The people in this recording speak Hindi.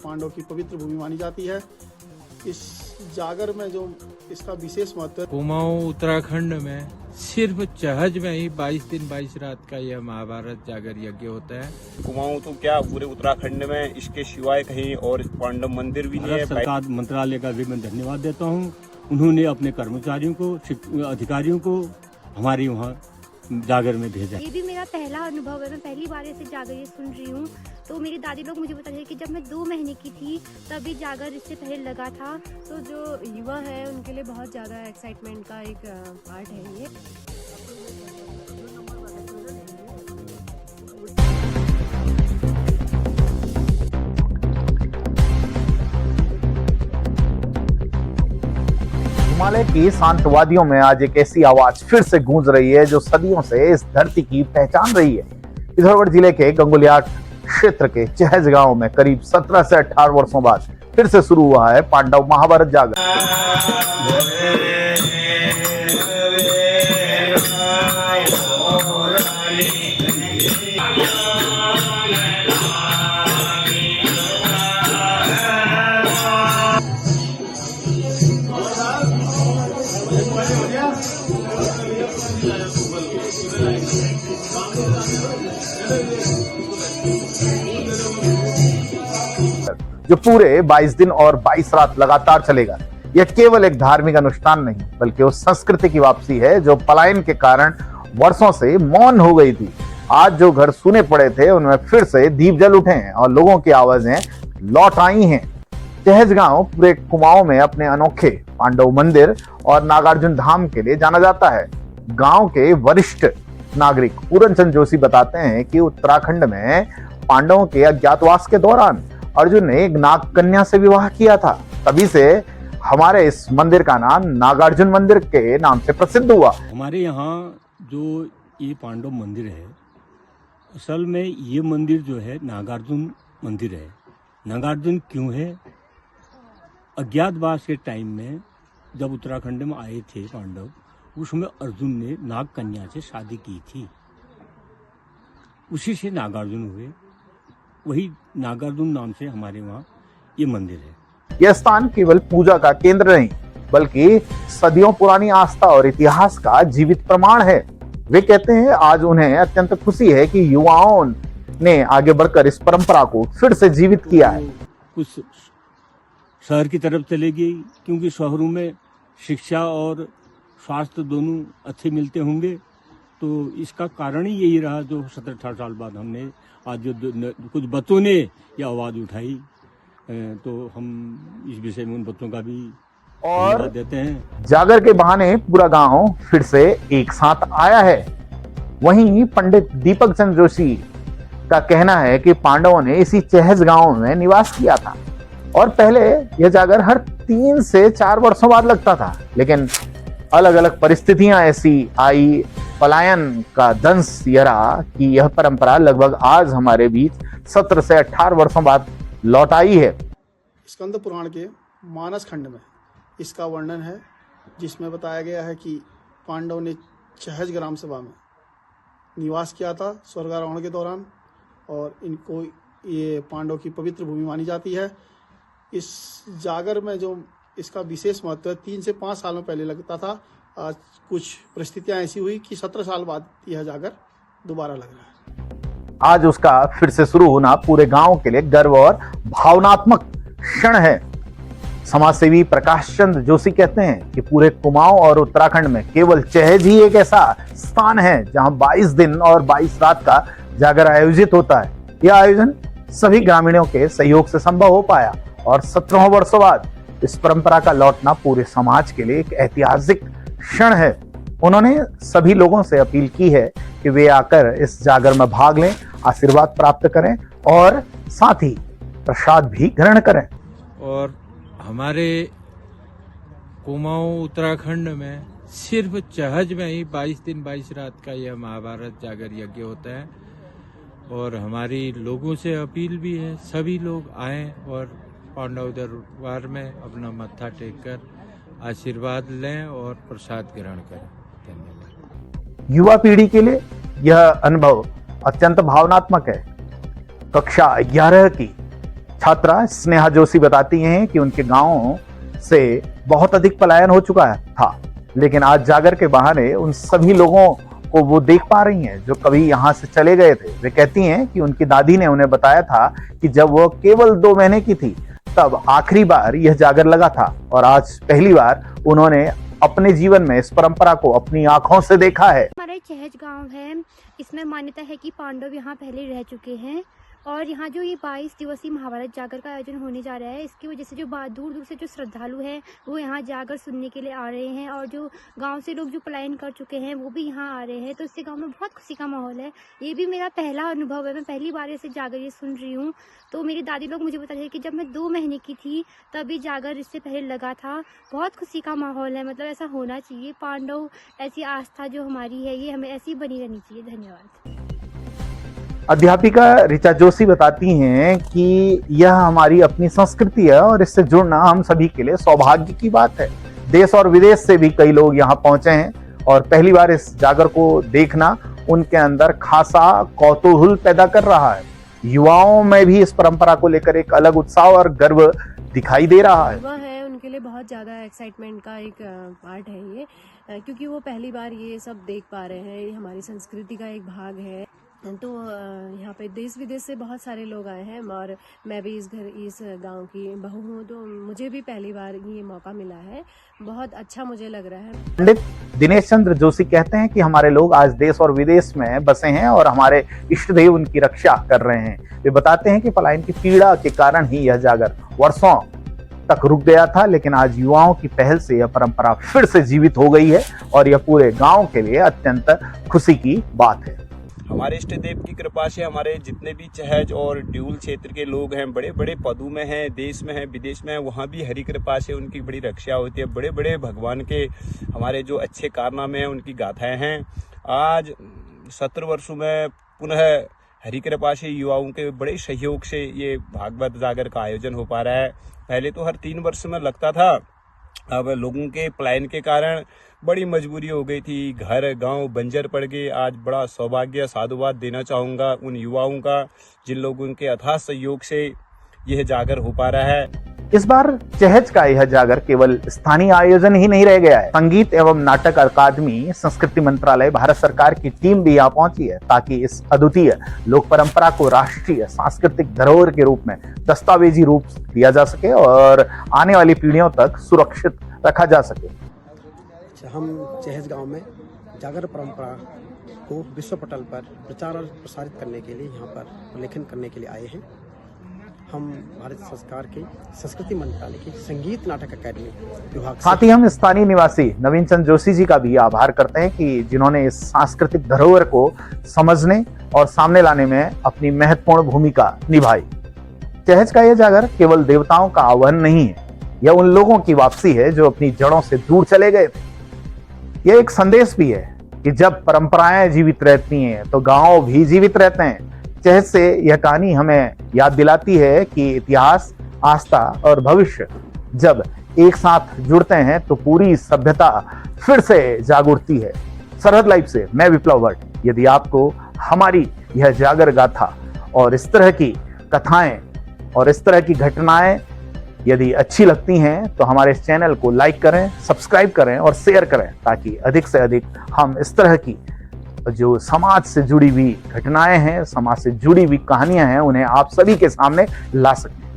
पांडव की पवित्र भूमि मानी जाती है। इस जागर में जो इसका विशेष महत्व है, कुमाऊं उत्तराखंड में सिर्फ चहज में ही 22 दिन 22 रात का यह महाभारत जागर यज्ञ होता है। कुमाऊं तो क्या पूरे उत्तराखंड में इसके सिवाय कहीं और पांडव मंदिर भी नहीं है। सरकार मंत्रालय का भी मैं धन्यवाद देता हूँ। उन्होंने अपने कर्मचारियों को, अधिकारियों को हमारे वहाँ जागर में भेजा। ये भी मेरा पहला अनुभव है, मैं पहली बार ऐसे जागर ये सुन रही हूँ। तो मेरी दादी लोग मुझे बता रहे कि जब मैं 2 महीने की थी तभी जागर इससे पहले लगा था। तो जो युवा है उनके लिए बहुत ज़्यादा एक्साइटमेंट का एक पार्ट है ये। हिमालय की शांत वादियों में आज एक ऐसी आवाज फिर से गूंज रही है जो सदियों से इस धरती की पहचान रही है। पिथौरागढ़ जिले के गंगोलियाट क्षेत्र के चहज गांव में करीब 17 से 18 वर्षों बाद फिर से शुरू हुआ है पांडव महाभारत जागर। जो पूरे 22 दिन और 22 रात लगातार चलेगा। यह केवल एक धार्मिक अनुष्ठान नहीं बल्कि उस संस्कृति की वापसी है जो पलायन के कारण वर्षों से मौन हो गई थी। आज जो घर सूने पड़े थे उनमें फिर से दीप जल उठे हैं और लोगों की आवाजें लौट आई हैं। चहज गांव पूरे कुमाऊं में अपने अनोखे पांडव मंदिर और नागार्जुन धाम के लिए जाना जाता है। गांव के वरिष्ठ नागरिक पूरन चंद जोशी बताते हैं कि उत्तराखंड में पांडवों के अज्ञातवास के दौरान अर्जुन ने एक नाग कन्या से विवाह किया था। तभी से हमारे इस मंदिर का नाम नागार्जुन मंदिर के नाम से प्रसिद्ध हुआ। हमारे यहाँ जो ये पांडव मंदिर है, असल में ये मंदिर जो है नागार्जुन मंदिर है। नागार्जुन क्यों है? अज्ञातवास के टाइम में जब उत्तराखंड में आए थे पांडव, उसमें अर्जुन ने नाग कन्या से शादी की थी, उसी से नागार्जुन हुए। वही नागार्जुन नाम से हमारे वहाँ ये मंदिर है। यह स्थान केवल पूजा का केंद्र नहीं बल्कि सदियों पुरानी आस्था और इतिहास का जीवित प्रमाण है। वे कहते हैं आज उन्हें अत्यंत खुशी है कि युवाओं ने आगे बढ़कर इस परंपरा को फिर से जीवित किया है। कुछ शहर की तरफ चले गई क्योंकि शहरों में शिक्षा और स्वास्थ्य दोनों अच्छे मिलते होंगे, तो इसका कारण ही यही रहा जो 17-18 साल बाद हमने आज जो कुछ बच्चों ने ये आवाज उठाई, तो हम इस विषय में उन बच्चों का भी और देते हैं। जागर के बहाने पूरा गांव फिर से एक साथ आया है। वहीं पंडित दीपक चंद्र जोशी का कहना है कि पांडवों ने इसी चहज गांव में निवास किया था और पहले यह जागर हर 3 से 4 वर्षों बाद लगता था, लेकिन अलग अलग परिस्थितियां ऐसी आई, पलायन का दंश यह रहा कि यह परंपरा लगभग आज हमारे बीच 17 से 18 वर्षों बाद लौट आई है। स्कंद पुराण के मानस खंड में इसका वर्णन है, जिसमें बताया गया है कि पांडव ने चहज ग्राम सभा में निवास किया था स्वर्गारोहण के दौरान, और इनको ये पांडव की पवित्र भूमि मानी जाती है। इस जागर में जो इसका विशेष महत्व है, 3 से 5 सालों पहले लगता था। आज कुछ परिस्थितियां ऐसी हुई कि 17 साल बाद यह जागर दोबारा लग रहा है। आज उसका फिर से शुरू होना पूरे गांव के लिए गर्व और भावनात्मक क्षण है। समाजसेवी प्रकाश चंद जोशी कहते हैं कि पूरे कुमाऊं और उत्तराखंड में केवल चहज ही एक ऐसा स्थान है जहां 22 दिन और 22 रात का जागर आयोजित होता है। यह आयोजन सभी ग्रामीणों के सहयोग से संभव हो पाया और 17 वर्षों बाद इस परंपरा का लौटना पूरे समाज के लिए एक ऐतिहासिक क्षण है। उन्होंने सभी लोगों से अपील की है कि वे आकर इस जागर में भाग लें, आशीर्वाद प्राप्त करें और साथ ही प्रसाद भी ग्रहण करें। और हमारे कुमाऊं उत्तराखंड में सिर्फ चहज में ही 22 दिन 22 रात का यह महाभारत जागर यज्ञ होता है। और हमारी लोगों से अपील भी है, सभी लोग आएं और पांडव दरबार में अपना मत्था टेक कर आशीर्वाद लें और प्रसाद ग्रहण करें। धन्यवाद। युवा पीढ़ी के लिए यह अनुभव अत्यंत भावनात्मक है। कक्षा 11 की छात्रा स्नेहा जोशी बताती हैं कि उनके गांव से बहुत अधिक पलायन हो चुका था, लेकिन आज जागर के बहाने उन सभी लोगों को वो देख पा रही हैं जो कभी यहाँ से चले गए थे। वे कहती हैं कि उनकी दादी ने उन्हें बताया था कि जब वो केवल 2 महीने की थी तब आखिरी बार यह जागर लगा था, और आज पहली बार उन्होंने अपने जीवन में इस परंपरा को अपनी आंखों से देखा है। हमारा चहज गांव है, इसमें मान्यता है कि पांडव यहाँ पहले रह चुके हैं, और यहाँ जो ये 22 दिवसीय महाभारत जागर का आयोजन होने जा रहा है, इसकी वजह से जो दूर दूर से जो श्रद्धालु हैं वो यहाँ जागर सुनने के लिए आ रहे हैं, और जो गांव से लोग जो पलायन कर चुके हैं वो भी यहाँ आ रहे हैं। तो इससे गांव में बहुत खुशी का माहौल है। ये भी मेरा पहला अनुभव है, मैं पहली बार ऐसे जागर ये सुन रही हूँ। तो मेरी दादी लोग मुझे बता रहे हैं कि जब मैं 2 महीने की थी तभी जागर इससे पहले लगा था। बहुत खुशी का माहौल है, मतलब ऐसा होना चाहिए। पांडव ऐसी आस्था जो हमारी है ये हमें ऐसी बनी रहनी चाहिए। धन्यवाद। अध्यापिका ऋचा जोशी बताती हैं कि यह हमारी अपनी संस्कृति है और इससे जुड़ना हम सभी के लिए सौभाग्य की बात है। देश और विदेश से भी कई लोग यहाँ पहुंचे हैं और पहली बार इस जागर को देखना उनके अंदर खासा कौतूहल पैदा कर रहा है। युवाओं में भी इस परंपरा को लेकर एक अलग उत्साह और गर्व दिखाई दे रहा है। युवा है उनके लिए बहुत ज़्यादा एक्साइटमेंट का एक पार्ट है ये, क्योंकि वो पहली बार ये सब देख पा रहे हैं। ये हमारी संस्कृति का एक भाग है। तो यहाँ पे देश विदेश से बहुत सारे लोग आए हैं, और मैं भी इस गांव की बहू हूँ, तो मुझे भी पहली बार ये मौका मिला है। बहुत अच्छा मुझे लग रहा है। पंडित दिनेश चंद्र जोशी कहते हैं कि हमारे लोग आज देश और विदेश में बसे हैं और हमारे इष्ट देव उनकी रक्षा कर रहे हैं। वे बताते हैं कि पलायन की पीड़ा के कारण ही यह जागर वर्षों तक रुक गया था, लेकिन आज युवाओं की पहल से यह परंपरा फिर से जीवित हो गई है और यह पूरे गांव के लिए अत्यंत खुशी की बात है। हमारे इष्ट देव की कृपा से हमारे जितने भी चहज और ड्यूल क्षेत्र के लोग हैं, बड़े बड़े पदों में हैं, देश में हैं, विदेश में हैं, वहाँ भी हरि कृपा से उनकी बड़ी रक्षा होती है। बड़े बड़े भगवान के हमारे जो अच्छे कारनामे हैं उनकी गाथाएं हैं। आज 17 वर्षों में पुनः हरि कृपा से युवाओं के बड़े सहयोग से ये भागवत जागर का आयोजन हो पा रहा है। पहले तो हर 3 वर्ष में लगता था, अब लोगों के पलायन के कारण बड़ी मजबूरी हो गई थी, घर गांव बंजर पड़ गए। आज बड़ा सौभाग्य साधुवाद देना चाहूँगा उन युवाओं का जिन लोगों के अथाह सहयोग से यह जागर हो पा रहा है। इस बार चहज का यह जागर केवल स्थानीय आयोजन ही नहीं रह गया है। संगीत एवं नाटक अकादमी, संस्कृति मंत्रालय, भारत सरकार की टीम भी यहाँ पहुंची है ताकि इस अद्वितीय लोक परंपरा को राष्ट्रीय सांस्कृतिक धरोहर के रूप में दस्तावेजी रूप दिया जा सके और आने वाली पीढ़ियों तक सुरक्षित रखा जा सके। हम चहज गांव में जागर परंपरा को विश्व पटल पर प्रचार और प्रसारित करने के लिए यहाँ पर प्रलेखन करने के लिए आए हैं। हम भारत सरकार के संस्कृति मंत्रालय की संगीत नाटक अकादमी विभाग साथ ही हम स्थानीय निवासी नवीन चंद जोशी जी का भी आभार करते हैं कि जिन्होंने इस सांस्कृतिक धरोहर को समझने और सामने लाने में अपनी महत्वपूर्ण भूमिका निभाई। चहज का यह जागर केवल देवताओं का आह्वान नहीं है, यह उन लोगों की वापसी है जो अपनी जड़ों से दूर चले गए थे। यह एक संदेश भी है कि जब परंपराएं जीवित रहती हैं तो गांव भी जीवित रहते हैं। चहज से यह कहानी हमें याद दिलाती है कि इतिहास, आस्था और भविष्य जब एक साथ जुड़ते हैं तो पूरी सभ्यता फिर से जाग उठती है। सरहद लाइव से मैं विप्लव भट्ट। यदि आपको हमारी यह जागर गाथा और इस तरह की कथाएं और इस तरह की घटनाएं यदि अच्छी लगती हैं तो हमारे इस चैनल को लाइक करें, सब्सक्राइब करें और शेयर करें ताकि अधिक से अधिक हम इस तरह की जो समाज से जुड़ी हुई घटनाएं हैं, समाज से जुड़ी हुई कहानियां हैं, उन्हें आप सभी के सामने ला सकें।